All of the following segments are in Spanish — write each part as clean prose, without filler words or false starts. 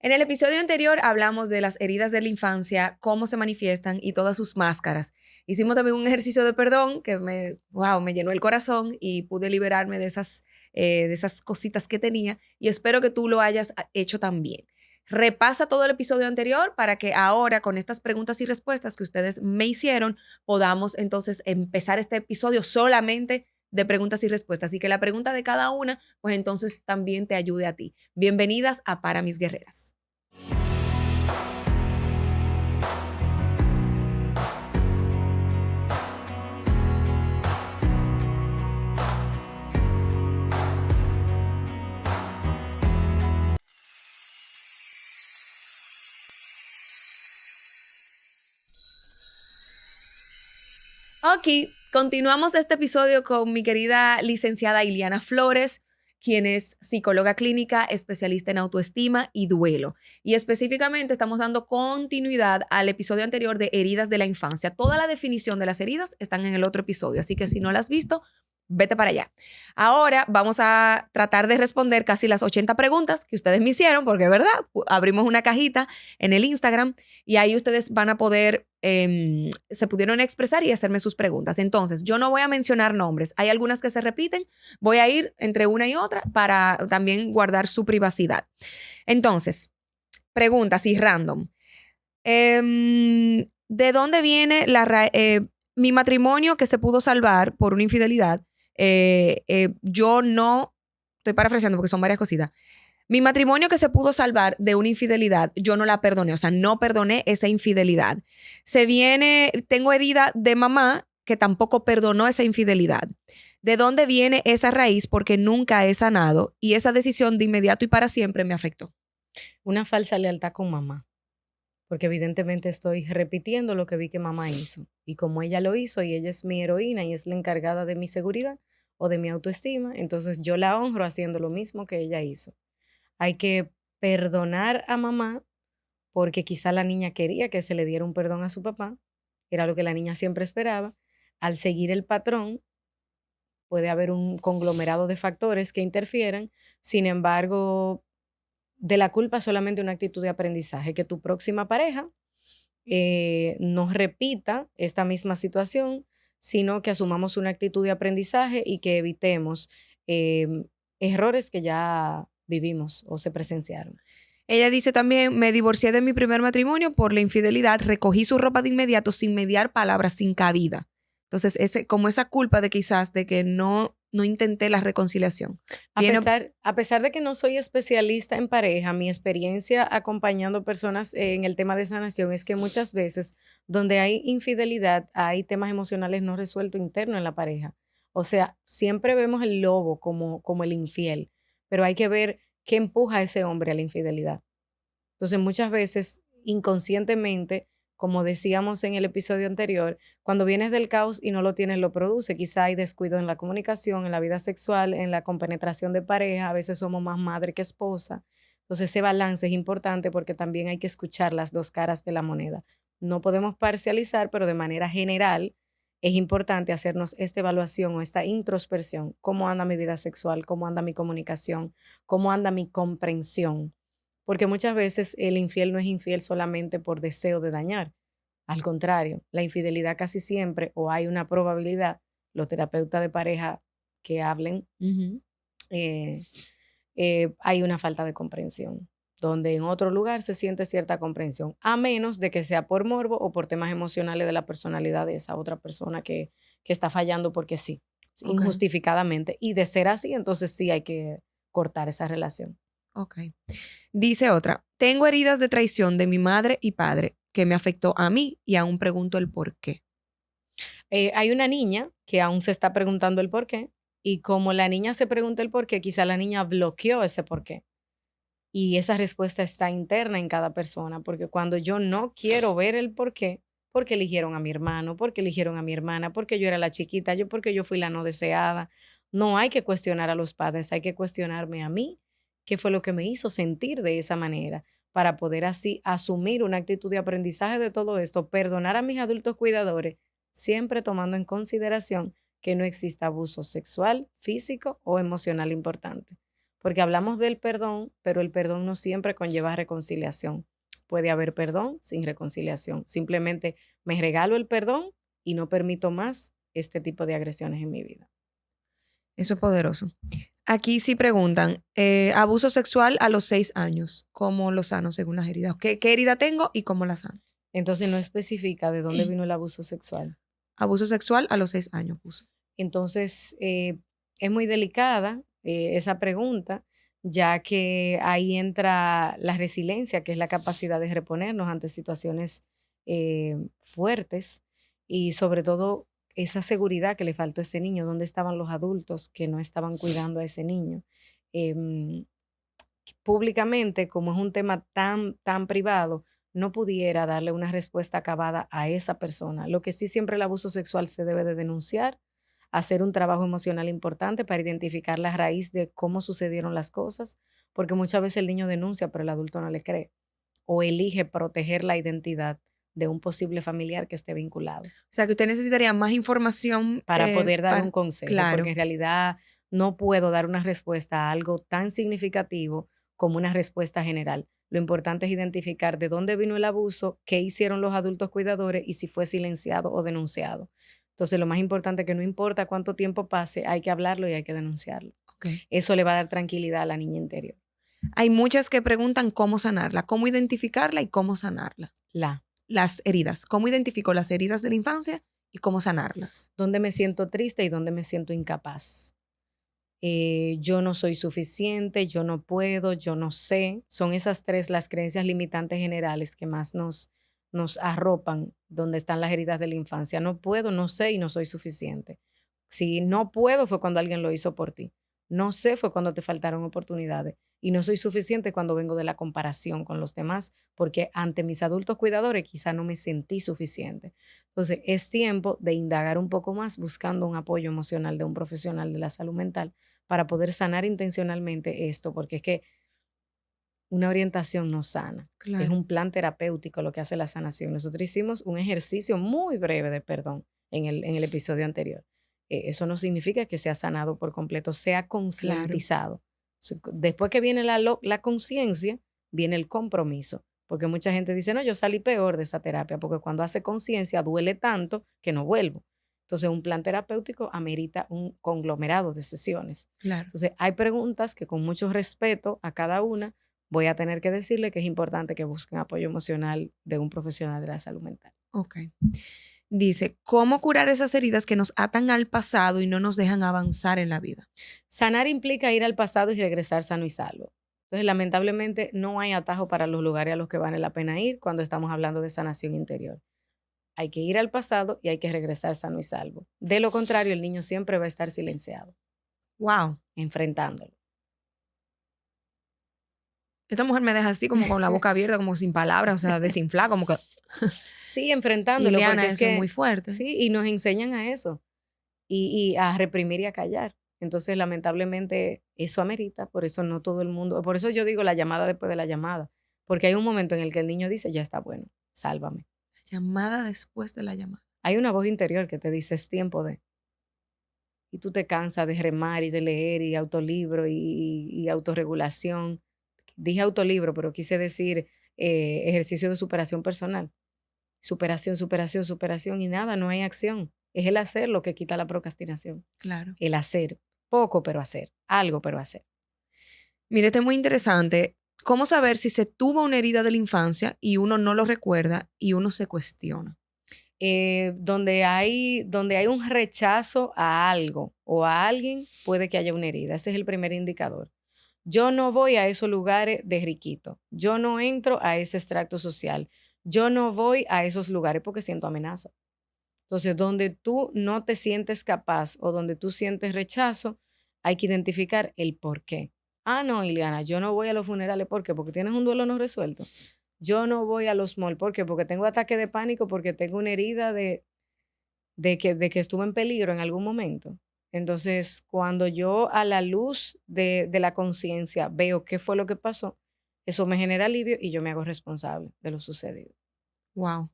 En el episodio anterior hablamos de las heridas de la infancia, cómo se manifiestan y todas sus máscaras. Hicimos también un ejercicio de perdón que me llenó el corazón y pude liberarme de esas cositas que tenía y espero que tú lo hayas hecho también. Repasa todo el episodio anterior para que ahora con estas preguntas y respuestas que ustedes me hicieron podamos entonces empezar este episodio solamente de preguntas y respuestas y que la pregunta de cada una pues entonces también te ayude a ti. Bienvenidas a Para Mis Guerreras. Ok, continuamos este episodio con mi querida licenciada Iliana Flores, quien es psicóloga clínica, especialista en autoestima y duelo. Y específicamente estamos dando continuidad al episodio anterior de heridas de la infancia. Toda la definición de las heridas están en el otro episodio, así que si no las has visto, vete para allá. Ahora vamos a tratar de responder casi las 80 preguntas que ustedes me hicieron, porque es verdad, abrimos una cajita en el Instagram y ahí ustedes van a poder, se pudieron expresar y hacerme sus preguntas. Entonces, yo no voy a mencionar nombres. Hay algunas que se repiten. Voy a ir entre una y otra para también guardar su privacidad. Entonces, preguntas y random. ¿De dónde viene mi matrimonio que se pudo salvar por una infidelidad? Yo no, estoy parafraseando porque son varias cositas. Mi matrimonio que se pudo salvar de una infidelidad, yo no la perdoné, o sea, no perdoné esa infidelidad. Tengo herida de mamá que tampoco perdonó esa infidelidad. ¿De dónde viene esa raíz? Porque nunca he sanado y esa decisión de inmediato y para siempre me afectó. Una falsa lealtad con mamá, porque evidentemente estoy repitiendo lo que vi que mamá hizo. Y como ella lo hizo y ella es mi heroína y es la encargada de mi seguridad o de mi autoestima, entonces yo la honro haciendo lo mismo que ella hizo. Hay que perdonar a mamá porque quizá la niña quería que se le diera un perdón a su papá, era lo que la niña siempre esperaba. Al seguir el patrón, puede haber un conglomerado de factores que interfieran. Sin embargo, de la culpa solamente una actitud de aprendizaje, que tu próxima pareja no repita esta misma situación, sino que asumamos una actitud de aprendizaje y que evitemos errores que ya vivimos o se presenciaron. Ella dice también, me divorcié de mi primer matrimonio por la infidelidad, recogí su ropa de inmediato sin mediar palabras, sin cabida. Entonces, como esa culpa de quizás de que no intenté la reconciliación. A pesar de que no soy especialista en pareja, mi experiencia acompañando personas en el tema de sanación es que muchas veces donde hay infidelidad hay temas emocionales no resueltos internos en la pareja. O sea, siempre vemos el lobo como el infiel, pero hay que ver qué empuja a ese hombre a la infidelidad. Entonces, muchas veces, inconscientemente, como decíamos en el episodio anterior, cuando vienes del caos y no lo tienes, lo produce. Quizá hay descuido en la comunicación, en la vida sexual, en la compenetración de pareja. A veces somos más madre que esposa. Entonces, ese balance es importante porque también hay que escuchar las dos caras de la moneda. No podemos parcializar, pero de manera general es importante hacernos esta evaluación o esta introspección. ¿Cómo anda mi vida sexual? ¿Cómo anda mi comunicación? ¿Cómo anda mi comprensión? Porque muchas veces el infiel no es infiel solamente por deseo de dañar. Al contrario, la infidelidad casi siempre, o hay una probabilidad, los terapeutas de pareja que hablen, eh, hay una falta de comprensión, donde en otro lugar se siente cierta comprensión, a menos de que sea por morbo o por temas emocionales de la personalidad de esa otra persona que está fallando porque sí, Okay. injustificadamente. Y de ser así, entonces sí hay que cortar esa relación. Ok. Dice otra, tengo heridas de traición de mi madre y padre que me afectó a mí y aún pregunto el por qué. Hay una niña que aún se está preguntando el por qué, y como la niña se pregunta el por qué, quizá la niña bloqueó ese por qué. Y esa respuesta está interna en cada persona, porque cuando yo no quiero ver el por qué, porque eligieron a mi hermano, porque eligieron a mi hermana, porque yo era la chiquita, porque yo fui la no deseada. No hay que cuestionar a los padres, hay que cuestionarme a mí, qué fue lo que me hizo sentir de esa manera, para poder así asumir una actitud de aprendizaje de todo esto, perdonar a mis adultos cuidadores, siempre tomando en consideración que no exista abuso sexual, físico o emocional importante. porque hablamos del perdón, pero el perdón no siempre conlleva reconciliación. Puede haber perdón sin reconciliación. Simplemente me regalo el perdón y no permito más este tipo de agresiones en mi vida. Eso es poderoso. Aquí sí preguntan, abuso sexual a los 6 años, ¿cómo lo sano según las heridas? ¿Qué herida tengo y cómo la sano? Entonces no especifica de dónde vino el abuso sexual. Abuso sexual a los 6 años puso. Entonces es muy delicada esa pregunta, ya que ahí entra la resiliencia, que es la capacidad de reponernos ante situaciones fuertes y sobre todo esa seguridad que le faltó a ese niño, dónde estaban los adultos que no estaban cuidando a ese niño. Em, Públicamente, como es un tema tan privado, no pudiera darle una respuesta acabada a esa persona. Lo que sí, siempre el abuso sexual se debe de denunciar, hacer un trabajo emocional importante para identificar la raíz de cómo sucedieron las cosas, porque muchas veces el niño denuncia, pero el adulto no le cree o elige proteger la identidad de un posible familiar que esté vinculado O sea, que usted necesitaría más información para poder dar un para... consejo, porque Claro, en realidad no puedo dar una respuesta a algo tan significativo como una respuesta general. Lo importante es identificar de dónde vino el abuso, qué hicieron los adultos cuidadores y si fue silenciado o denunciado. Entonces, lo más importante es que no importa cuánto tiempo pase, hay que hablarlo y hay que denunciarlo. ok. Eso le va a dar tranquilidad a la niña interior. Hay muchas que preguntan cómo sanarla, cómo identificarla y cómo sanarla. La, Las heridas, cómo identifico las heridas de la infancia y cómo sanarlas. dónde me siento triste y dónde me siento incapaz. Yo no soy suficiente, yo no puedo, yo no sé. Son esas tres las creencias limitantes generales que más nos arropan donde están las heridas de la infancia. No puedo, no sé y no soy suficiente. Si no puedo fue cuando alguien lo hizo por ti. No sé fue cuando te faltaron oportunidades. Y no soy suficiente cuando vengo de la comparación con los demás, porque ante mis adultos cuidadores quizá no me sentí suficiente. Entonces es tiempo de indagar un poco más buscando un apoyo emocional de un profesional de la salud mental para poder sanar intencionalmente esto, porque es que una orientación no sana, es Claro. un plan terapéutico lo que hace la sanación. Nosotros hicimos un ejercicio muy breve de perdón en el episodio anterior. Eso no significa que sea sanado por completo, sea Claro. concientizado. Después que viene la conciencia, viene el compromiso, porque mucha gente dice, no, yo salí peor de esa terapia, porque cuando hace conciencia duele tanto que no vuelvo. Entonces, un plan terapéutico amerita un conglomerado de sesiones. Claro. Entonces, hay preguntas que con mucho respeto a cada una voy a tener que decirle que es importante que busquen apoyo emocional de un profesional de la salud mental. Ok. Dice, ¿cómo curar esas heridas que nos atan al pasado y no nos dejan avanzar en la vida? Sanar implica ir al pasado y regresar sano y salvo. Entonces, lamentablemente, no hay atajo para los lugares a los que vale la pena ir cuando estamos hablando de sanación interior. Hay que ir al pasado y hay que regresar sano y salvo. De lo contrario, el niño siempre va a estar silenciado, Wow. enfrentándolo. Esta mujer me deja así como con la boca abierta, como sin palabras, o sea, desinflada, como que... Sí, enfrentándolo, Ileana, porque es eso es muy que, fuerte. sí, y nos enseñan a eso, y a reprimir y a callar. Entonces, lamentablemente, eso amerita, por eso no todo el mundo, por eso yo digo la llamada después de la llamada, porque hay un momento en el que el niño dice, ya está bueno, sálvame. Llamada después de la llamada. Hay una voz interior que te dice, es tiempo de, y tú te cansas de remar y de leer y autolibro y autorregulación. Dije autolibro, pero quise decir ejercicio de superación personal. Superación, superación, superación y nada, no hay acción. Es el hacer lo que quita la procrastinación. Claro. El hacer, poco pero hacer, algo pero hacer. Mire, este es muy interesante. ¿Cómo saber si se tuvo una herida de la infancia y uno no lo recuerda y uno se cuestiona? Donde hay un rechazo a algo o a alguien, puede que haya una herida. Ese es el primer indicador. Yo no voy a esos lugares de riquito. Yo no entro a ese extracto social. Yo no voy a esos lugares porque siento amenaza. Entonces, donde tú no te sientes capaz o donde tú sientes rechazo, hay que identificar el por qué. Ah, no, Ileana, yo no voy a los funerales. ¿Por qué? Porque tienes un duelo no resuelto. Yo no voy a los malls. ¿Por qué? Porque tengo ataque de pánico, porque tengo una herida de que estuve en peligro en algún momento. Entonces, cuando yo a la luz de la conciencia veo qué fue lo que pasó, eso me genera alivio y yo me hago responsable de lo sucedido. Wow.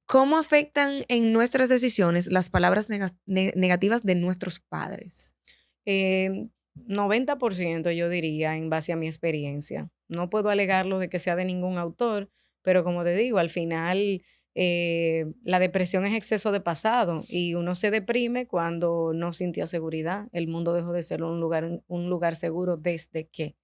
¿Cómo afectan en nuestras decisiones las palabras negativas de nuestros padres? Eh, 90% yo diría en base a mi experiencia. No puedo alegarlo de que sea de ningún autor, pero como te digo, al final la depresión es exceso de pasado y uno se deprime cuando no sintió seguridad. El mundo dejó de ser un lugar seguro desde que.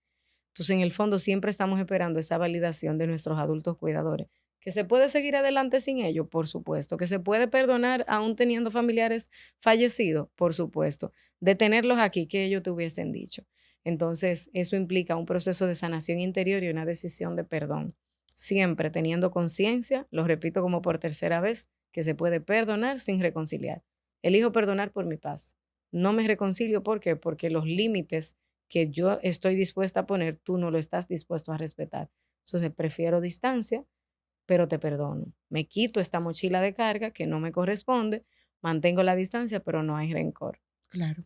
Entonces, en el fondo, siempre estamos esperando esa validación de nuestros adultos cuidadores. ¿Que se puede seguir adelante sin ello? Por supuesto. ¿Que se puede perdonar aún teniendo familiares fallecidos? Por supuesto. De tenerlos aquí, que ellos te hubiesen dicho. Entonces, eso implica un proceso de sanación interior y una decisión de perdón. Siempre teniendo conciencia, lo repito como por tercera vez, que se puede perdonar sin reconciliar. Elijo perdonar por mi paz. No me reconcilio, ¿por qué? Porque los límites que yo estoy dispuesta a poner, tú no lo estás dispuesto a respetar. Entonces, prefiero distancia, pero te perdono. Me quito esta mochila de carga que no me corresponde, mantengo la distancia, pero no hay rencor. Claro.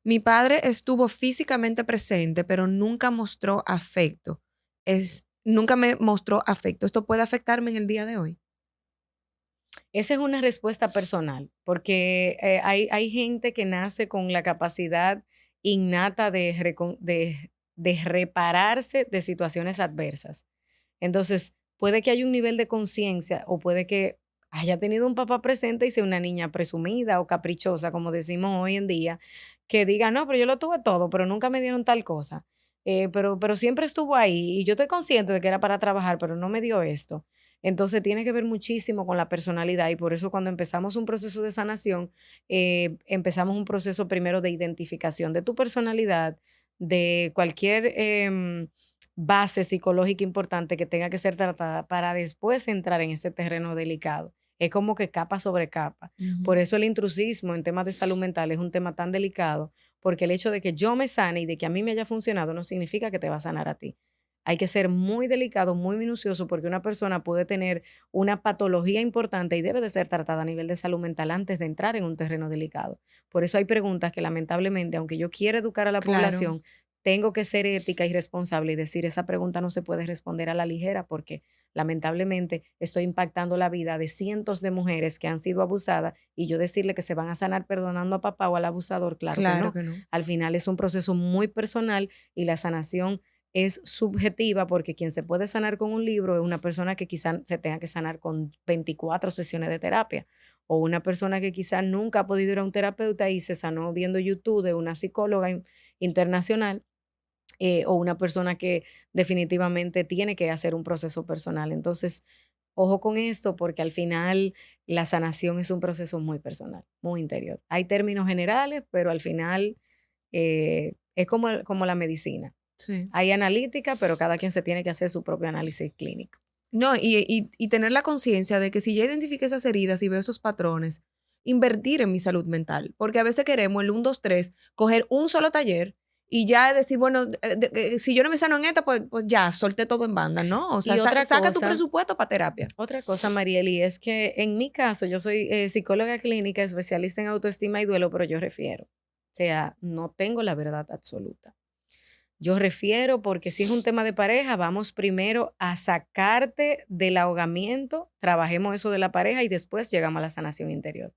Mi padre estuvo físicamente presente, pero nunca mostró afecto. Nunca me mostró afecto. ¿Esto puede afectarme en el día de hoy? Esa es una respuesta personal, porque hay gente que nace con la capacidad innata de repararse de situaciones adversas. Entonces, puede que haya un nivel de conciencia o puede que haya tenido un papá presente y sea una niña presumida o caprichosa, como decimos hoy en día, que diga, no, pero yo lo tuve todo, pero nunca me dieron tal cosa. Pero siempre estuvo ahí y yo estoy consciente de que era para trabajar, pero no me dio esto. Entonces tiene que ver muchísimo con la personalidad y por eso cuando empezamos un proceso de sanación, empezamos un proceso primero de identificación de tu personalidad, de cualquier base psicológica importante que tenga que ser tratada para después entrar en ese terreno delicado. Es como que capa sobre capa. Ujú. Por eso el intrusismo en temas de salud mental es un tema tan delicado, porque el hecho de que yo me sane y de que a mí me haya funcionado no significa que te va a sanar a ti. Hay que ser muy delicado, muy minucioso, porque una persona puede tener una patología importante y debe de ser tratada a nivel de salud mental antes de entrar en un terreno delicado. Por eso hay preguntas que lamentablemente, aunque yo quiera educar a la Claro, población, tengo que ser ética y responsable y decir, esa pregunta no se puede responder a la ligera porque lamentablemente estoy impactando la vida de cientos de mujeres que han sido abusadas y yo decirle que se van a sanar perdonando a papá o al abusador, claro que claro no. que no. Al final es un proceso muy personal y la sanación es subjetiva porque quien se puede sanar con un libro es una persona que quizá se tenga que sanar con 24 sesiones de terapia o una persona que quizá nunca ha podido ir a un terapeuta y se sanó viendo YouTube de una psicóloga internacional, o una persona que definitivamente tiene que hacer un proceso personal. Entonces, ojo con esto porque al final la sanación es un proceso muy personal, muy interior. Hay términos generales, pero al final es como la medicina. Sí. Hay analítica, pero cada quien se tiene que hacer su propio análisis clínico. No, y tener la conciencia de que si ya identifique esas heridas y veo esos patrones, invertir en mi salud mental. Porque a veces queremos el 1, 2, 3, coger un solo taller y ya decir, bueno, si yo no me sano en esta, pues ya, solté todo en banda, ¿no? O sea, Y saca tu presupuesto para terapia. otra cosa, Marieli, es que en mi caso yo soy psicóloga clínica, especialista en autoestima y duelo, pero yo refiero. O sea, no tengo la verdad absoluta. Yo refiero porque si es un tema de pareja, vamos primero a sacarte del ahogamiento, trabajemos eso de la pareja y después llegamos a la sanación interior.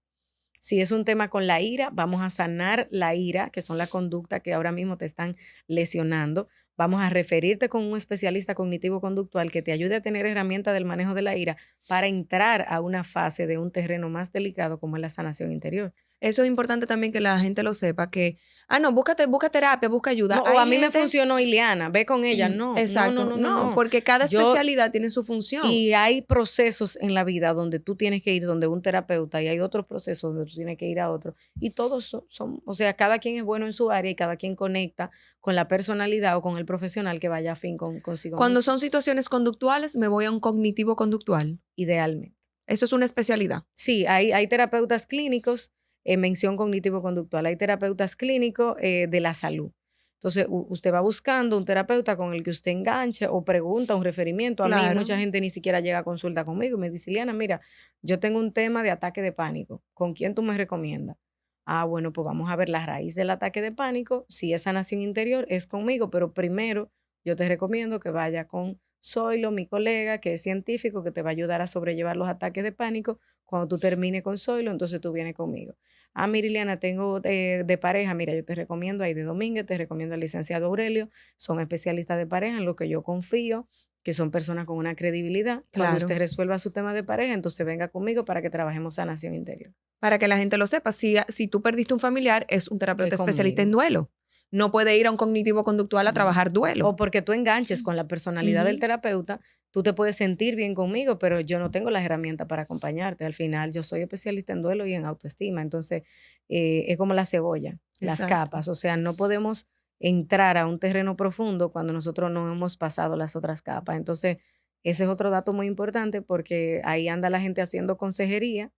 Si es un tema con la ira, vamos a sanar la ira, que son las conductas que ahora mismo te están lesionando. Vamos a referirte con un especialista cognitivo-conductual que te ayude a tener herramientas del manejo de la ira para entrar a una fase de un terreno más delicado como es la sanación interior. Eso es importante también que la gente lo sepa, que, no, busca terapia, busca ayuda. No, o Hay a mí me gente, funcionó Ileana, ve con ella. No, no, no, exacto, no, no, no, no. porque cada Yo especialidad tiene su función. Y hay procesos en la vida donde tú tienes que ir donde un terapeuta y hay otros procesos donde tú tienes que ir a otro. Y todos o sea, cada quien es bueno en su área y cada quien conecta con la personalidad o con el profesional que vaya afín consigo Cuando mismo, son situaciones conductuales, me voy a un cognitivo conductual. idealmente. Eso es una especialidad. Sí, hay terapeutas clínicos, mención cognitivo-conductual, hay terapeutas clínicos de la salud. Entonces, usted va buscando un terapeuta con el que usted enganche o pregunta un referimiento. A mí, Claro. mucha gente ni siquiera llega a consulta conmigo y me dice, Liana, mira, yo tengo un tema de ataque de pánico. ¿Con quién tú me recomiendas? Ah, bueno, pues vamos a ver la raíz del ataque de pánico. Si es sanación interior, es conmigo, pero primero yo te recomiendo que vaya con Zoilo, mi colega, que es científico, que te va a ayudar a sobrellevar los ataques de pánico. Cuando tú termines con Zoilo, entonces tú vienes conmigo. Ah, mira, Liliana, tengo de pareja, mira, yo te recomiendo a Aide Domínguez, te recomiendo al licenciado Aurelio, son especialistas de pareja en lo que yo confío, que son personas con una credibilidad. Cuando Claro. usted resuelva su tema de pareja, entonces venga conmigo para que trabajemos sanación interior. Para que la gente lo sepa, si tú perdiste un familiar, es un Es terapeuta especialista en conmigo. duelo. No puede ir a un cognitivo-conductual a No. trabajar duelo. O porque tú enganches con la personalidad del Ujú. terapeuta, tú te puedes sentir bien conmigo, pero yo no tengo las herramientas para acompañarte. Al final, yo soy especialista en duelo y en autoestima. Entonces, es como la cebolla, las Exacto. capas. O sea, no podemos entrar a un terreno profundo cuando nosotros no hemos pasado las otras capas. Entonces, ese es otro dato muy importante porque ahí anda la gente haciendo consejería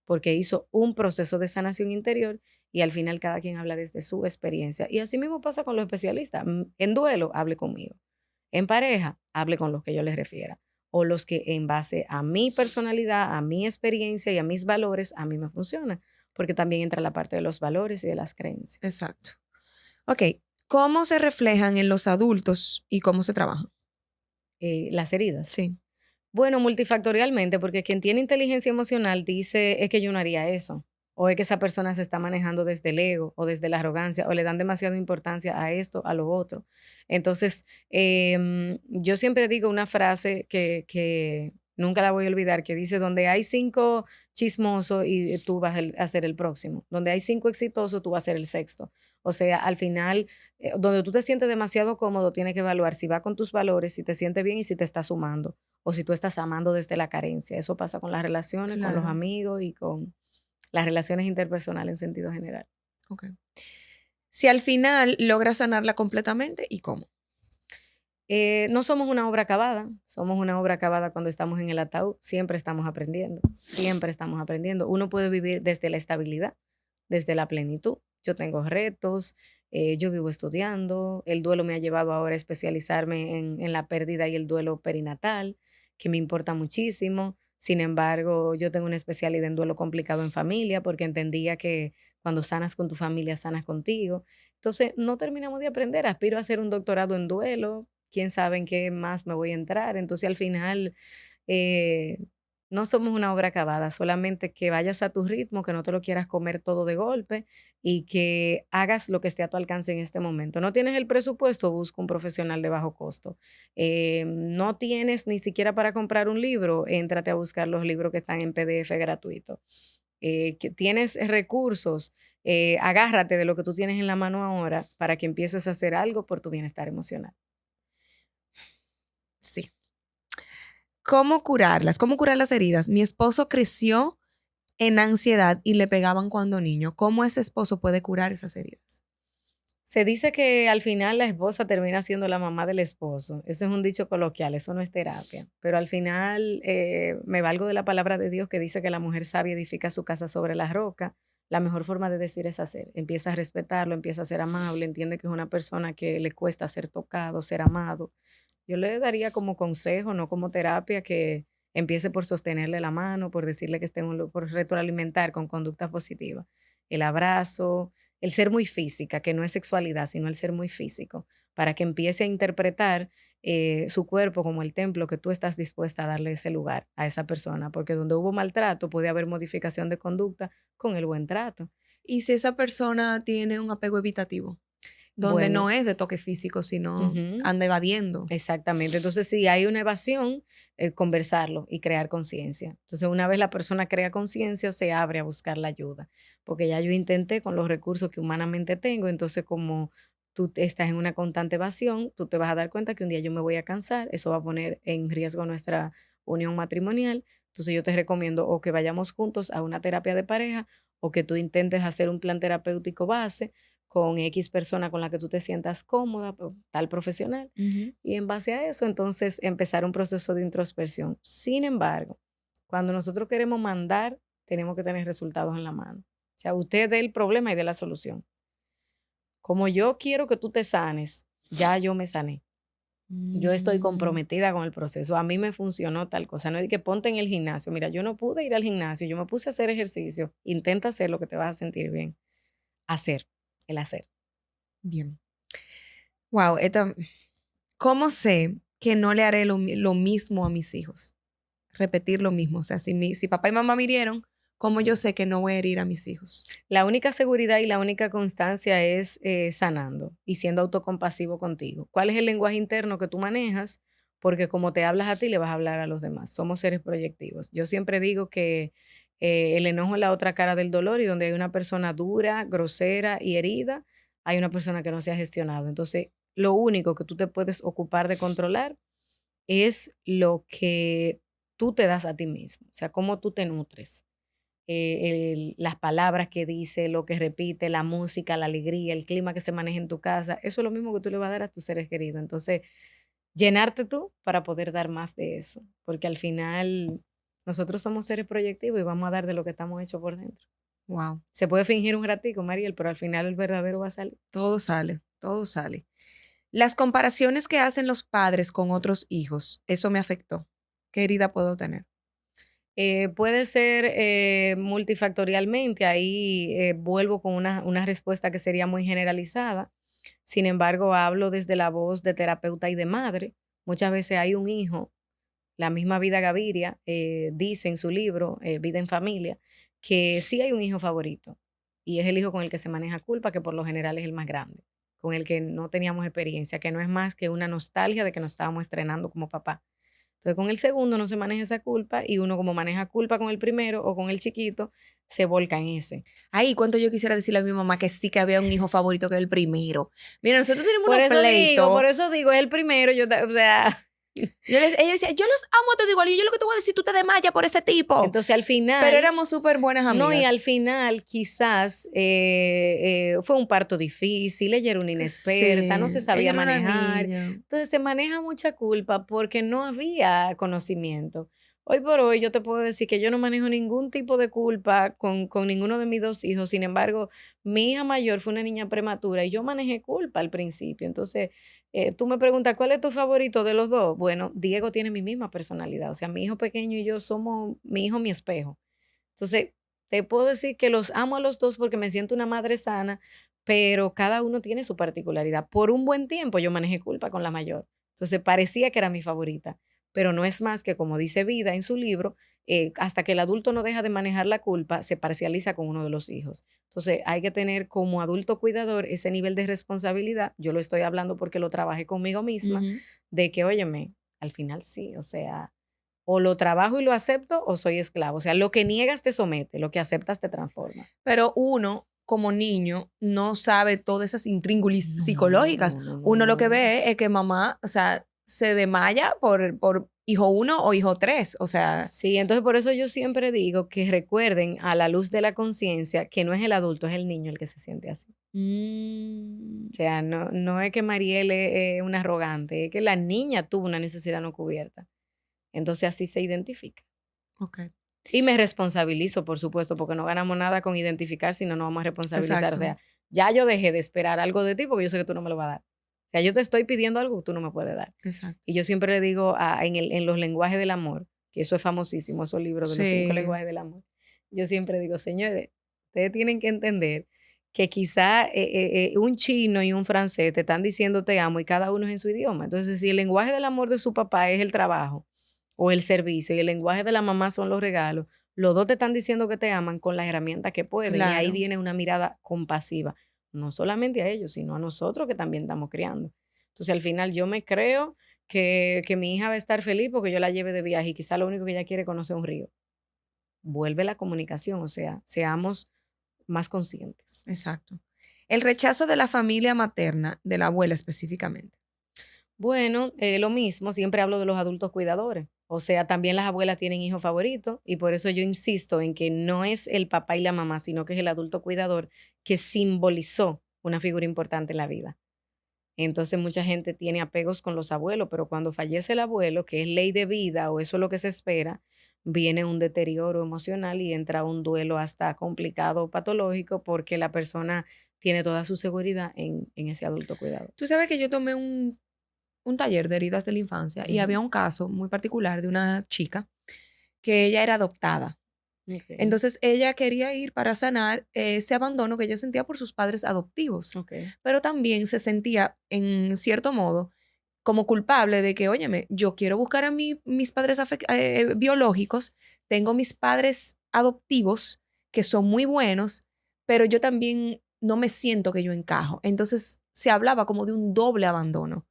porque hizo un proceso de sanación interior y al final cada quien habla desde su experiencia. Y así mismo pasa con los especialistas. En duelo, hable conmigo. En pareja, hable con los que yo les refiera. O los que en base a mi personalidad, a mi experiencia y a mis valores, a mí me funciona. Porque también entra la parte de los valores y de las creencias. Exacto. Ok, ¿cómo se reflejan en los adultos y cómo se trabajan? Las heridas. Sí. Bueno, multifactorialmente, porque quien tiene inteligencia emocional dice, es que yo no haría eso, o es que esa persona se está manejando desde el ego o desde la arrogancia, o le dan demasiada importancia a esto, a lo otro. Entonces, yo siempre digo una frase que nunca la voy a olvidar, que dice, donde hay 5 chismosos y tú vas a ser el próximo, donde hay 5 exitosos, tú vas a ser el sexto. O sea, al final, donde tú te sientes demasiado cómodo, tienes que evaluar si va con tus valores, si te sientes bien y si te está sumando o si tú estás amando desde la carencia. Eso pasa con las relaciones, con los Claro. amigos y con las relaciones interpersonales en sentido general. Ok. Si al final logras sanarla completamente, ¿y cómo? No somos una obra acabada, somos una obra acabada cuando estamos en el ataúd. Siempre estamos aprendiendo, siempre estamos aprendiendo. Uno puede vivir desde la estabilidad, desde la plenitud. Yo tengo retos, yo vivo estudiando, el duelo me ha llevado ahora a especializarme en la pérdida y el duelo perinatal, que me importa muchísimo. Sin embargo, yo tengo una especialidad en duelo complicado en familia porque entendía que cuando sanas con tu familia, sanas contigo. Entonces, no terminamos de aprender. Aspiro a hacer un doctorado en duelo, quién sabe en qué más me voy a entrar. Entonces, al final, eh, no somos una obra acabada, solamente que vayas a tu ritmo, que no te lo quieras comer todo de golpe y que hagas lo que esté a tu alcance en este momento. No tienes el presupuesto, busca un profesional de bajo costo. No tienes ni siquiera para comprar un libro, éntrate a buscar los libros que están en PDF gratuito. Que tienes recursos, agárrate de lo que tú tienes en la mano ahora para que empieces a hacer algo por tu bienestar emocional. Sí. ¿Cómo curarlas? ¿Cómo curar las heridas? Mi esposo creció en ansiedad y le pegaban cuando niño. ¿Cómo ese esposo puede curar esas heridas? Se dice que al final la esposa termina siendo la mamá del esposo. Eso es un dicho coloquial, eso no es terapia. Pero al final me valgo de la palabra de Dios que dice que la mujer sabia edifica su casa sobre la roca. La mejor forma de decir es hacer. Empieza a respetarlo, empieza a ser amable, entiende que es una persona que le cuesta ser tocado, ser amado. Yo le daría como consejo, no como terapia, que empiece por sostenerle la mano, por decirle que esté en por retroalimentar con conducta positiva. El abrazo, el ser muy física, que no es sexualidad, sino el ser muy físico, para que empiece a interpretar su cuerpo como el templo que tú estás dispuesta a darle ese lugar a esa persona, porque donde hubo maltrato puede haber modificación de conducta con el buen trato. Y si esa persona tiene un apego evitativo, donde Bueno, no es de toque físico, sino ujú. anda evadiendo. Exactamente. Entonces, si hay una evasión, conversarlo y crear conciencia. Entonces, una vez la persona crea conciencia, se abre a buscar la ayuda. Porque ya yo intenté con los recursos que humanamente tengo, entonces como estás en una constante evasión, tú te vas a dar cuenta que un día yo me voy a cansar, eso va a poner en riesgo nuestra unión matrimonial. Entonces, yo te recomiendo o que vayamos juntos a una terapia de pareja o que tú intentes hacer un plan terapéutico base con X persona con la que tú te sientas cómoda, tal profesional Ujú. y en base a eso, entonces, empezar un proceso de introspección. Sin embargo, cuando nosotros queremos mandar, tenemos que tener resultados en la mano. O sea, usted dé el problema y dé la solución. Como yo quiero que tú te sanes, ya yo me sané. Yo estoy Mm. comprometida con el proceso. A mí me funcionó tal cosa. No es que ponte en el gimnasio. Mira, yo no pude ir al gimnasio. Yo me puse a hacer ejercicio. Intenta hacer lo que te vas a sentir bien. Hacer, el hacer. Bien. Wow, ¿cómo sé que no le haré lo mismo a mis hijos. Repetir lo mismo. O sea, si papá y mamá me hirieron, ¿cómo yo sé que no voy a herir a mis hijos? La única seguridad y la única constancia es sanando y siendo autocompasivo contigo. ¿Cuál es el lenguaje interno que tú manejas? Porque como te hablas a ti, le vas a hablar a los demás. Somos seres proyectivos. Yo siempre digo que el enojo es la otra cara del dolor y donde hay una persona dura, grosera y herida, hay una persona que no se ha gestionado. Entonces, lo único que tú te puedes ocupar de controlar es lo que tú te das a ti mismo, o sea, cómo tú te nutres, las palabras que dice, lo que repite, la música, la alegría, el clima que se maneja en tu casa, eso es lo mismo que tú le vas a dar a tus seres queridos. Entonces, llenarte tú para poder dar más de eso, porque al final nosotros somos seres proyectivos y vamos a dar de lo que estamos hechos por dentro. Wow. Se puede fingir un ratico, Mariel, pero al final el verdadero va a salir. Todo sale, todo sale. Las comparaciones que hacen los padres con otros hijos, eso me afectó. ¿Qué herida puedo tener? Puede ser multifactorialmente, ahí vuelvo con una respuesta que sería muy generalizada. Sin embargo, hablo desde la voz de terapeuta y de madre. Muchas veces hay un hijo, la misma Vida Gaviria dice en su libro Vida en Familia, que sí hay un hijo favorito y es el hijo con el que se maneja culpa, que por lo general es el más grande, con el que no teníamos experiencia, que no es más que una nostalgia de que nos estábamos estrenando como papá. Entonces, con el segundo no se maneja esa culpa y uno como maneja culpa con el primero o con el chiquito, se volca en ese. Ay, cuánto yo quisiera decirle a mi mamá que sí que había un hijo favorito que era el primero. Mira, nosotros tenemos Por unos eso digo, pleitos. por eso digo, es el primero, o sea, Ella decía, yo los amo a todos igual. Y yo lo que te voy a decir, tú te desmayas por ese tipo. entonces al Pero final, éramos súper buenas no, y amigas. al final quizás fue un parto difícil, ella era una inexperta, no Sí, se ella sabía era una manejar, niña. entonces se maneja mucha culpa porque no había conocimiento. Hoy por hoy yo te puedo decir que yo no manejo ningún tipo de culpa con ninguno de mis dos hijos. Sin embargo, mi hija mayor fue una niña prematura y yo manejé culpa al principio. Entonces, tú me preguntas, ¿cuál es tu favorito de los dos? Bueno, Diego tiene mi misma personalidad. O sea, mi hijo pequeño y yo somos mi hijo, mi espejo. Entonces, te puedo decir que los amo a los dos porque me siento una madre sana, pero cada uno tiene su particularidad. Por un buen tiempo yo manejé culpa con la mayor. Entonces, parecía que era mi favorita, pero no es más que, como dice Vida en su libro, hasta que el adulto no deja de manejar la culpa, se parcializa con uno de los hijos. Entonces, hay que tener como adulto cuidador ese nivel de responsabilidad. Yo lo estoy hablando porque lo trabajé conmigo misma, Ujú. de que, óyeme, al final sí, o sea, o lo trabajo y lo acepto o soy esclavo. O sea, lo que niegas te somete, lo que aceptas te transforma. Pero uno, como niño, no sabe todas esas intríngulis No, psicológicas. no, no, no, Uno lo que no. ve es que mamá, o sea, se desmaya por hijo uno o hijo tres. O sea, Sí, entonces por eso yo siempre digo que recuerden a la luz de la conciencia que no es el adulto, es el niño el que se siente así. O sea, no es que Mariel es una arrogante, es que la niña tuvo una necesidad no cubierta. Entonces así se identifica. ok, Y me responsabilizo, por supuesto, porque no ganamos nada con identificar si no nos vamos a responsabilizar. O exacto, sea, ya yo dejé de esperar algo de ti porque yo sé que tú no me lo vas a dar. O sea, yo te estoy pidiendo algo que tú no me puedes dar. exacto. Y yo siempre le digo en los lenguajes del amor, que eso es famosísimo, esos libros de los 5 Sí, lenguajes del amor. Yo siempre digo, señores, ustedes tienen que entender que quizá un chino y un francés te están diciendo te amo y cada uno es en su idioma. Entonces, si el lenguaje del amor de su papá es el trabajo o el servicio y el lenguaje de la mamá son los regalos, los dos te están diciendo que te aman con las herramientas que pueden y ahí claro. viene una mirada compasiva, no solamente a ellos, sino a nosotros que también estamos criando. Entonces al final yo me creo que mi hija va a estar feliz porque yo la lleve de viaje y quizá lo único que ella quiere es conocer un río. Vuelve la comunicación, o sea, seamos más conscientes. Exacto. El rechazo de la familia materna, de la abuela específicamente. Bueno, lo mismo, siempre hablo de los adultos cuidadores. O sea, también las abuelas tienen hijos favoritos y por eso yo insisto en que no es el papá y la mamá, sino que es el adulto cuidador que simbolizó una figura importante en la vida. Entonces mucha gente tiene apegos con los abuelos, pero cuando fallece el abuelo, que es ley de vida o eso es lo que se espera, viene un deterioro emocional y entra un duelo hasta complicado o patológico porque la persona tiene toda su seguridad en ese adulto cuidador. Tú sabes que yo tomé un taller de heridas de la infancia y Ujú. había un caso muy particular de una chica que ella era adoptada. Ok, Entonces ella quería ir para sanar ese abandono que ella sentía por sus padres adoptivos, ok. pero también se sentía, en cierto modo, como culpable de que, óyeme, yo quiero buscar a mis padres biológicos, tengo mis padres adoptivos que son muy buenos, pero yo también no me siento que yo encajo. Entonces se hablaba como de un doble abandono,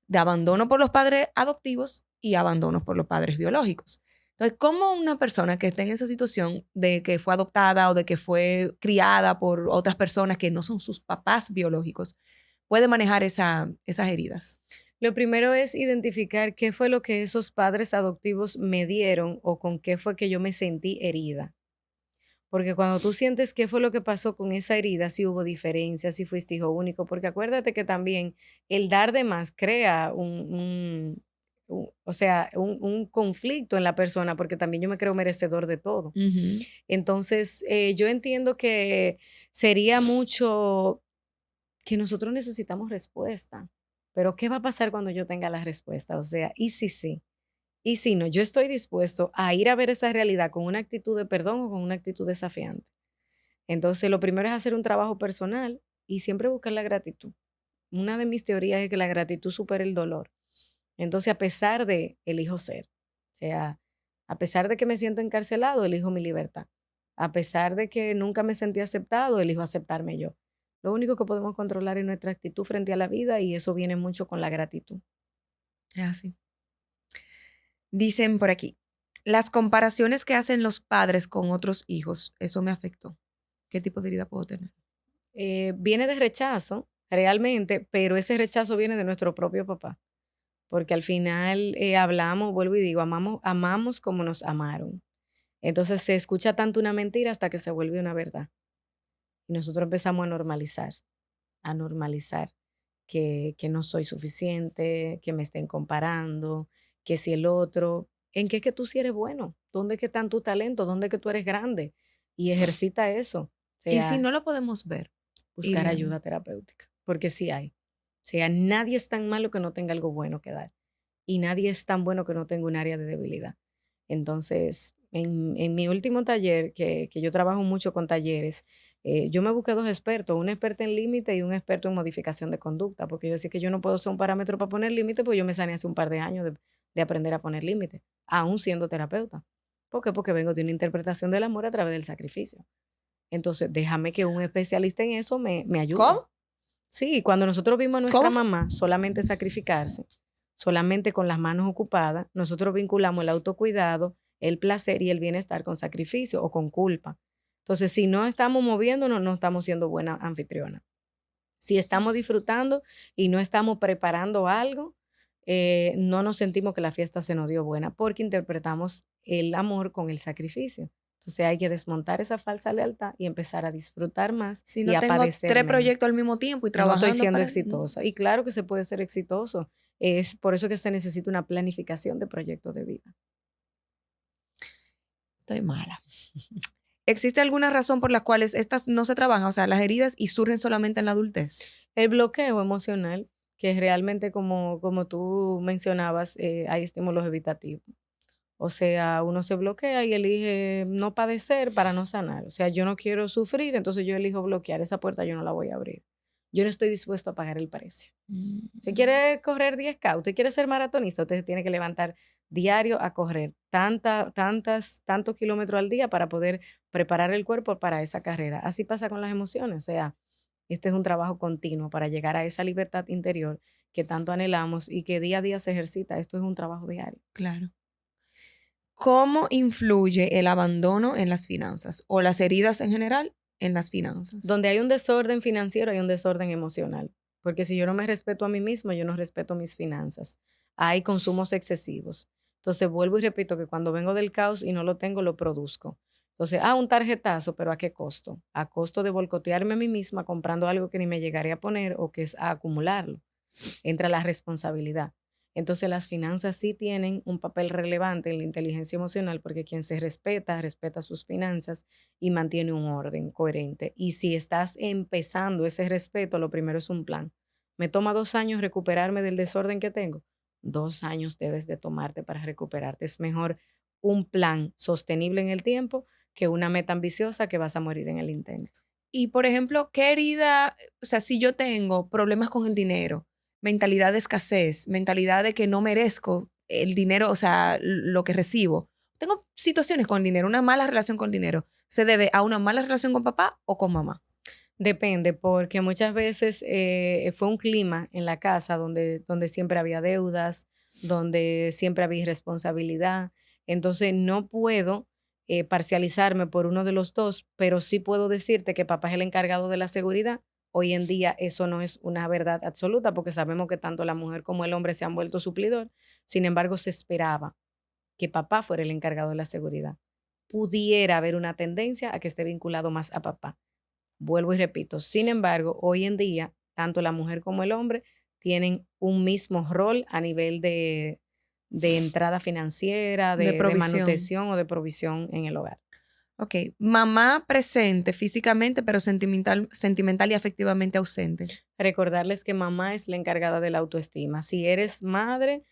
de abandono por los padres adoptivos y abandono por los padres biológicos. Entonces, ¿cómo una persona que está en esa situación de que fue adoptada o de que fue criada por otras personas que no son sus papás biológicos puede manejar esas heridas? Lo primero es identificar qué fue lo que esos padres adoptivos me dieron o con qué fue que yo me sentí herida. Porque cuando tú sientes qué fue lo que pasó con esa herida, si hubo diferencias, si fuiste hijo único, porque acuérdate que también el dar de más crea o sea, un conflicto en la persona, porque también yo me creo merecedor de todo. Ujú. Entonces, yo entiendo que sería mucho que nosotros necesitamos respuesta, pero ¿qué va a pasar cuando yo tenga la respuesta? O sea, ¿y si sí? Y si no, yo estoy dispuesto a ir a ver esa realidad con una actitud de perdón o con una actitud desafiante. Entonces, lo primero es hacer un trabajo personal y siempre buscar la gratitud. Una de mis teorías es que la gratitud supera el dolor. Entonces, a pesar de, elijo ser. O sea, a pesar de que me siento encarcelado, elijo mi libertad. A pesar de que nunca me sentí aceptado, elijo aceptarme yo. Lo único que podemos controlar es nuestra actitud frente a la vida y eso viene mucho con la gratitud. Es así. Dicen por aquí, las comparaciones que hacen los padres con otros hijos, eso me afectó. ¿Qué tipo de herida puedo tener? Viene de rechazo, realmente, pero ese rechazo viene de nuestro propio papá, porque al final hablamos, vuelvo y digo, amamos como nos amaron. Entonces se escucha tanto una mentira hasta que se vuelve una verdad. Y nosotros empezamos a normalizar que no soy suficiente, que me estén comparando, que si el otro, ¿en qué es que tú sí eres bueno? ¿Dónde es que están tus talentos? ¿Dónde es que tú eres grande? Y ejercita eso. O Y si sea, no lo podemos ver, buscar Iliana. ayuda terapéutica, porque sí hay. O sea, nadie es tan malo que no tenga algo bueno que dar. Y nadie es tan bueno que no tenga un área de debilidad. Entonces, en mi último taller, que yo trabajo mucho con talleres, yo me busqué dos expertos, un experto en límite y un experto en modificación de conducta, porque yo decía que yo no puedo ser un parámetro para poner límite, pues yo me sané hace un par de años de aprender a poner límite, aún siendo terapeuta. ¿Por qué? Porque vengo de una interpretación del amor a través del sacrificio. Entonces, déjame que un especialista en eso me ayude. ¿Cómo? Sí, cuando nosotros vimos a ¿Cómo nuestra fue? mamá solamente sacrificarse, solamente con las manos ocupadas, nosotros vinculamos el autocuidado, el placer y el bienestar con sacrificio o con culpa. Entonces, si no estamos moviéndonos, no estamos siendo buena anfitriona. Si estamos disfrutando y no estamos preparando algo, no nos sentimos que la fiesta se nos dio buena porque interpretamos el amor con el sacrificio. Entonces hay que desmontar esa falsa lealtad y empezar a disfrutar más Si y no a tengo padecer 3 menos. proyectos al mismo tiempo y No estoy trabajando siendo para... exitosa. Y claro que se puede ser exitoso. Es por eso que se necesita una planificación de proyectos de vida. Estoy mala. ¿Existe alguna razón por la cual estas no se trabajan, o sea, las heridas y surgen solamente en la adultez? El bloqueo emocional, que es realmente como tú mencionabas, hay estímulos evitativos. O sea, uno se bloquea y elige no padecer para no sanar. O sea, yo no quiero sufrir, entonces yo elijo bloquear. Esa puerta yo no la voy a abrir. Yo no estoy dispuesto a pagar el precio. Si Mm. quiere correr 10K, usted quiere ser maratonista, usted se tiene que levantar diario a correr tantos kilómetros al día para poder preparar el cuerpo para esa carrera. Así pasa con las emociones. O sea, este es un trabajo continuo para llegar a esa libertad interior que tanto anhelamos y que día a día se ejercita. Esto es un trabajo diario. Claro. ¿Cómo influye el abandono en las finanzas o las heridas en general en las finanzas? Donde hay un desorden financiero, hay un desorden emocional. Porque si yo no me respeto a mí mismo, yo no respeto mis finanzas. Hay consumos excesivos. Entonces vuelvo y repito que cuando vengo del caos y no lo tengo, lo produzco. Entonces, un tarjetazo, pero ¿a qué costo? A costo de boicotearme a mí misma comprando algo que ni me llegaré a poner o que es a acumularlo. Entra la responsabilidad. Entonces las finanzas sí tienen un papel relevante en la inteligencia emocional porque quien se respeta, respeta sus finanzas y mantiene un orden coherente. Y si estás empezando ese respeto, lo primero es un plan. Me toma 2 años recuperarme del desorden que tengo. 2 años debes de tomarte para recuperarte. Es mejor un plan sostenible en el tiempo que una meta ambiciosa que vas a morir en el intento. Y, por ejemplo, ¿qué herida, o sea, si yo tengo problemas con el dinero, mentalidad de escasez, mentalidad de que no merezco el dinero, o sea, lo que recibo. Tengo situaciones con el dinero, una mala relación con el dinero. ¿Se debe a una mala relación con papá o con mamá? Depende, porque muchas veces fue un clima en la casa donde siempre había deudas, donde siempre había irresponsabilidad. Entonces no puedo parcializarme por uno de los dos, pero sí puedo decirte que papá es el encargado de la seguridad. Hoy en día eso no es una verdad absoluta porque sabemos que tanto la mujer como el hombre se han vuelto suplidor. Sin embargo, se esperaba que papá fuera el encargado de la seguridad. Pudiera haber una tendencia a que esté vinculado más a papá. Vuelvo y repito, sin embargo, hoy en día, tanto la mujer como el hombre tienen un mismo rol a nivel de entrada financiera, De de provisión. manutención o de provisión en el hogar. Ok, mamá presente físicamente, pero sentimental y afectivamente ausente. Recordarles que mamá es la encargada de la autoestima. Si eres madre,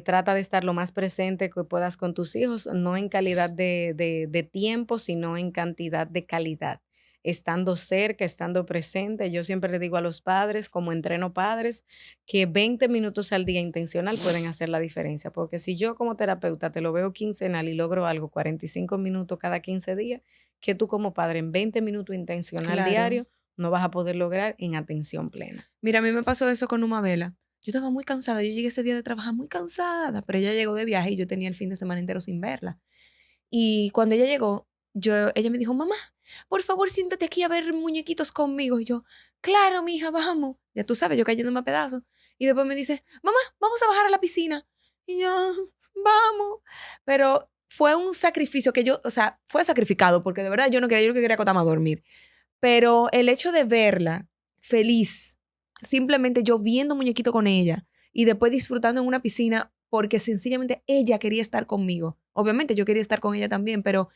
trata de estar lo más presente que puedas con tus hijos, no en calidad de tiempo, sino en cantidad de calidad. Estando cerca, estando presente. Yo siempre le digo a los padres, como entreno padres, que 20 minutos al día intencional pueden hacer la diferencia. Porque si yo como terapeuta te lo veo quincenal y logro algo 45 minutos cada 15 días, que tú como padre en 20 minutos intencional Claro. diario no vas a poder lograr en atención plena. Mira, a mí me pasó eso con Uma Vela. Yo estaba muy cansada. Yo llegué ese día de trabajar muy cansada, pero ella llegó de viaje y yo tenía el fin de semana entero sin verla. Y cuando ella llegó, ella me dijo, mamá, por favor, siéntate aquí a ver muñequitos conmigo. Y yo, claro, mija, vamos. Ya tú sabes, yo cayéndome a pedazos. Y después me dice, mamá, vamos a bajar a la piscina. Y yo, vamos. Pero fue un sacrificio que yo, o sea, fue sacrificado porque de verdad yo no quería, yo lo que quería acotarme a dormir. Pero el hecho de verla feliz, simplemente yo viendo muñequito con ella y después disfrutando en una piscina porque sencillamente ella quería estar conmigo. Obviamente yo quería estar con ella también, pero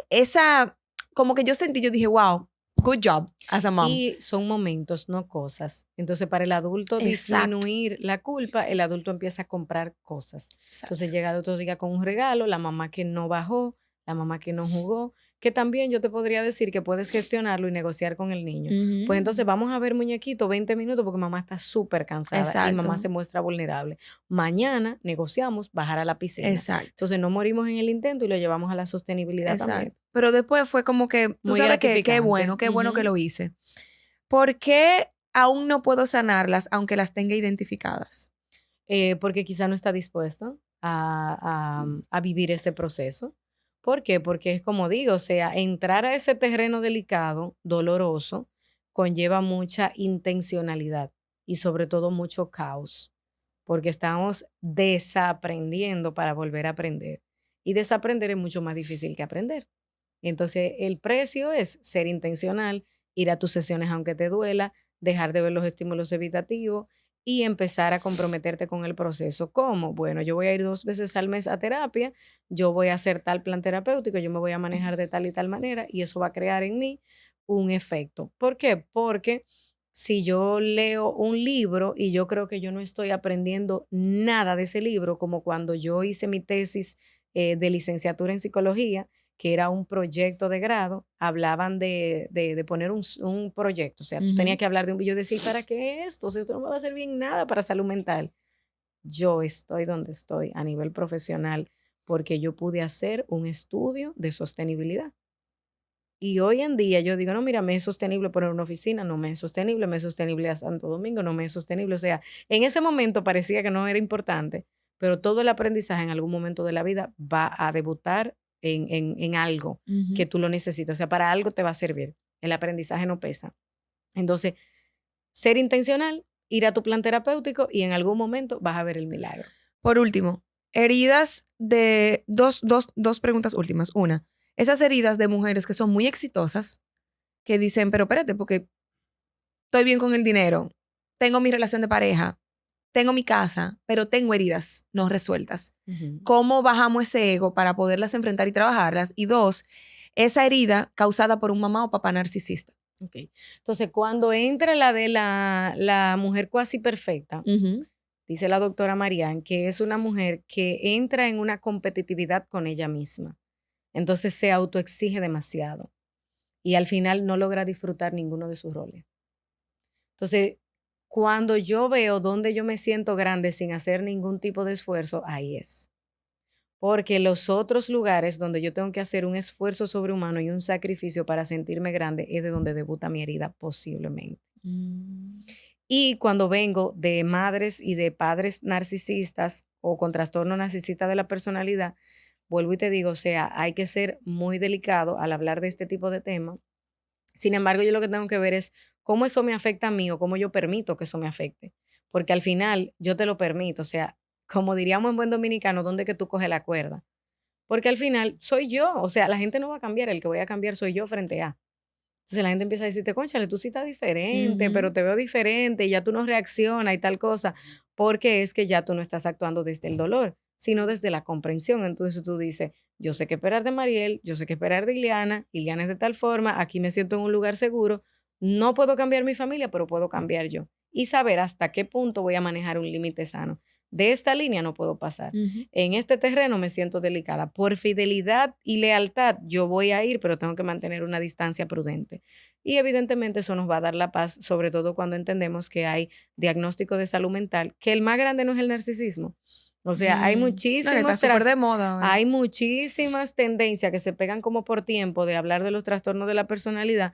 esa, como que yo sentí, yo dije, wow, good job as a mom. Y son momentos, no cosas. Entonces, para el adulto Exacto, disminuir la culpa, el adulto empieza a comprar cosas. Entonces, exacto. llega el otro día con un regalo, la mamá que no bajó, la mamá que no jugó, que también yo te podría decir que puedes gestionarlo y negociar con el niño. Pues Ujú. entonces vamos a ver muñequito 20 minutos porque mamá está súper cansada y mamá Exacto, se muestra vulnerable. Mañana negociamos bajar a la piscina. exacto, Entonces, no morimos en el intento y lo llevamos a la sostenibilidad también. exacto. Pero después fue como que, tú Muy sabes que gratificante. qué bueno que Ujú. lo hice. ¿Por qué aún no puedo sanarlas aunque las tenga identificadas? Porque quizá no está dispuesto a vivir ese proceso. ¿Por qué? Porque es como digo, o sea, entrar a ese terreno delicado, doloroso, conlleva mucha intencionalidad y sobre todo mucho caos, porque estamos desaprendiendo para volver a aprender. Y desaprender es mucho más difícil que aprender. Entonces, el precio es ser intencional, ir a tus sesiones aunque te duela, dejar de ver los estímulos evitativos y empezar a comprometerte con el proceso. ¿Cómo? Bueno, yo voy a ir 2 veces al mes a terapia, yo voy a hacer tal plan terapéutico, yo me voy a manejar de tal y tal manera y eso va a crear en mí un efecto. ¿Por qué? Porque si yo leo un libro y yo creo que yo no estoy aprendiendo nada de ese libro, como cuando yo hice mi tesis de licenciatura en psicología, que era un proyecto de grado, hablaban de poner un proyecto, o sea, tú tenías Ujú. que hablar de un yo decía, ¿para qué esto? O sea, esto no me va a servir en nada para salud mental. Yo estoy donde estoy a nivel profesional porque yo pude hacer un estudio de sostenibilidad. Y hoy en día yo digo, no, mira, me es sostenible poner una oficina, no me es sostenible, me es sostenible a Santo Domingo, no me es sostenible. O sea, en ese momento parecía que no era importante, pero todo el aprendizaje en algún momento de la vida va a debutar en algo que Ujú. tú lo necesitas. O sea, para algo te va a servir. El aprendizaje no pesa. Entonces, ser intencional, ir a tu plan terapéutico y en algún momento vas a ver el milagro. Por último, heridas de dos preguntas últimas. Una, esas heridas de mujeres que son muy exitosas, que dicen, pero espérate, porque estoy bien con el dinero, tengo mi relación de pareja, tengo mi casa, pero tengo heridas no resueltas. Ujú. ¿Cómo bajamos ese ego para poderlas enfrentar y trabajarlas? Y dos, esa herida causada por un mamá o papá narcisista. Ok. Entonces, cuando entra la de la mujer cuasi perfecta, Ujú. dice la doctora Marianne, que es una mujer que entra en una competitividad con ella misma. Entonces se autoexige demasiado y al final no logra disfrutar ninguno de sus roles. Entonces, cuando yo veo dónde yo me siento grande sin hacer ningún tipo de esfuerzo, ahí es. Porque los otros lugares donde yo tengo que hacer un esfuerzo sobrehumano y un sacrificio para sentirme grande es de donde debuta mi herida posiblemente. Mm. Y cuando vengo de madres y de padres narcisistas o con trastorno narcisista de la personalidad, vuelvo y te digo, o sea, hay que ser muy delicado al hablar de este tipo de temas. Sin embargo, yo lo que tengo que ver es cómo eso me afecta a mí o cómo yo permito que eso me afecte. Porque al final yo te lo permito. O sea, como diríamos en buen dominicano, ¿dónde que tú coges la cuerda? Porque al final soy yo. O sea, la gente no va a cambiar. El que voy a cambiar soy yo frente a. Entonces la gente empieza a decirte, cónchale, tú sí estás diferente, Ujú. pero te veo diferente y ya tú no reaccionas y tal cosa, porque es que ya tú no estás actuando desde el dolor, sino desde la comprensión. Entonces tú dices, yo sé qué esperar de Mariel, yo sé qué esperar de Iliana, Iliana es de tal forma, aquí me siento en un lugar seguro, no puedo cambiar mi familia, pero puedo cambiar yo. Y saber hasta qué punto voy a manejar un límite sano. De esta línea no puedo pasar. Ujú. En este terreno me siento delicada. Por fidelidad y lealtad yo voy a ir, pero tengo que mantener una distancia prudente. Y evidentemente eso nos va a dar la paz, sobre todo cuando entendemos que hay diagnóstico de salud mental, que el más grande no es el narcisismo. O sea, No, que está súper de moda ahora. hay muchísimas tendencias que se pegan como por tiempo de hablar de los trastornos de la personalidad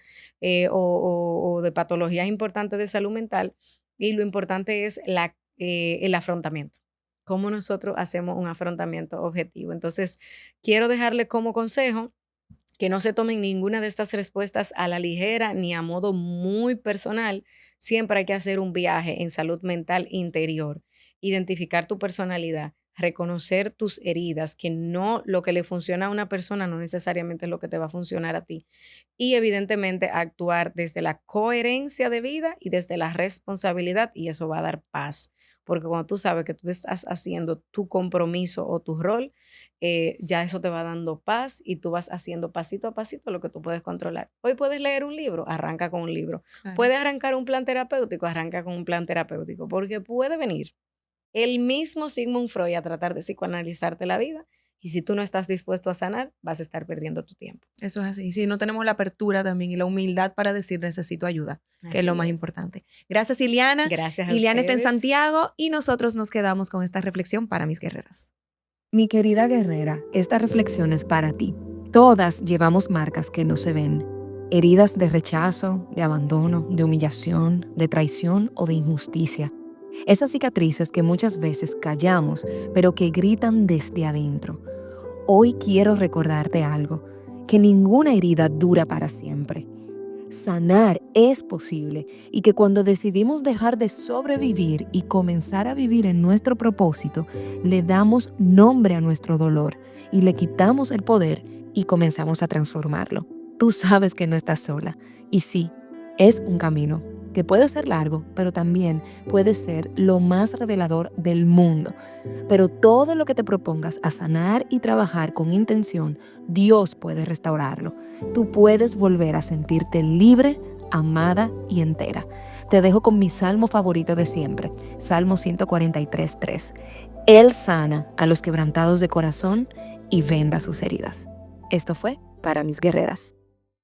o de patologías importantes de salud mental. Y lo importante es el afrontamiento. Cómo nosotros hacemos un afrontamiento objetivo. Entonces, quiero dejarle como consejo que no se tomen ninguna de estas respuestas a la ligera ni a modo muy personal. Siempre hay que hacer un viaje en salud mental interior, identificar tu personalidad, reconocer tus heridas, que no lo que le funciona a una persona no necesariamente es lo que te va a funcionar a ti. Y evidentemente actuar desde la coherencia de vida y desde la responsabilidad, y eso va a dar paz. Porque cuando tú sabes que tú estás haciendo tu compromiso o tu rol, ya eso te va dando paz y tú vas haciendo pasito a pasito lo que tú puedes controlar. Hoy puedes leer un libro, arranca con un libro. Claro. Puedes arrancar un plan terapéutico, arranca con un plan terapéutico, porque puede venir el mismo Sigmund Freud a tratar de psicoanalizarte la vida y si tú no estás dispuesto a sanar, vas a estar perdiendo tu tiempo. Eso es así. Si no tenemos la apertura también y la humildad para decir necesito ayuda, que es lo Así más es. importante. Gracias, Iliana. Gracias a Iliana está en ustedes. Santiago y nosotros nos quedamos con esta reflexión para mis guerreras. Mi querida guerrera, esta reflexión es para ti. Todas llevamos marcas que no se ven. Heridas de rechazo, de abandono, de humillación, de traición o de injusticia. Esas cicatrices que muchas veces callamos, pero que gritan desde adentro. Hoy quiero recordarte algo, que ninguna herida dura para siempre. Sanar es posible y que cuando decidimos dejar de sobrevivir y comenzar a vivir en nuestro propósito, le damos nombre a nuestro dolor y le quitamos el poder y comenzamos a transformarlo. Tú sabes que no estás sola y sí, es un camino que puede ser largo, pero también puede ser lo más revelador del mundo. Pero todo lo que te propongas a sanar y trabajar con intención, Dios puede restaurarlo. Tú puedes volver a sentirte libre, amada y entera. Te dejo con mi salmo favorito de siempre, Salmo 143:3. Él sana a los quebrantados de corazón y venda sus heridas. Esto fue para mis guerreras.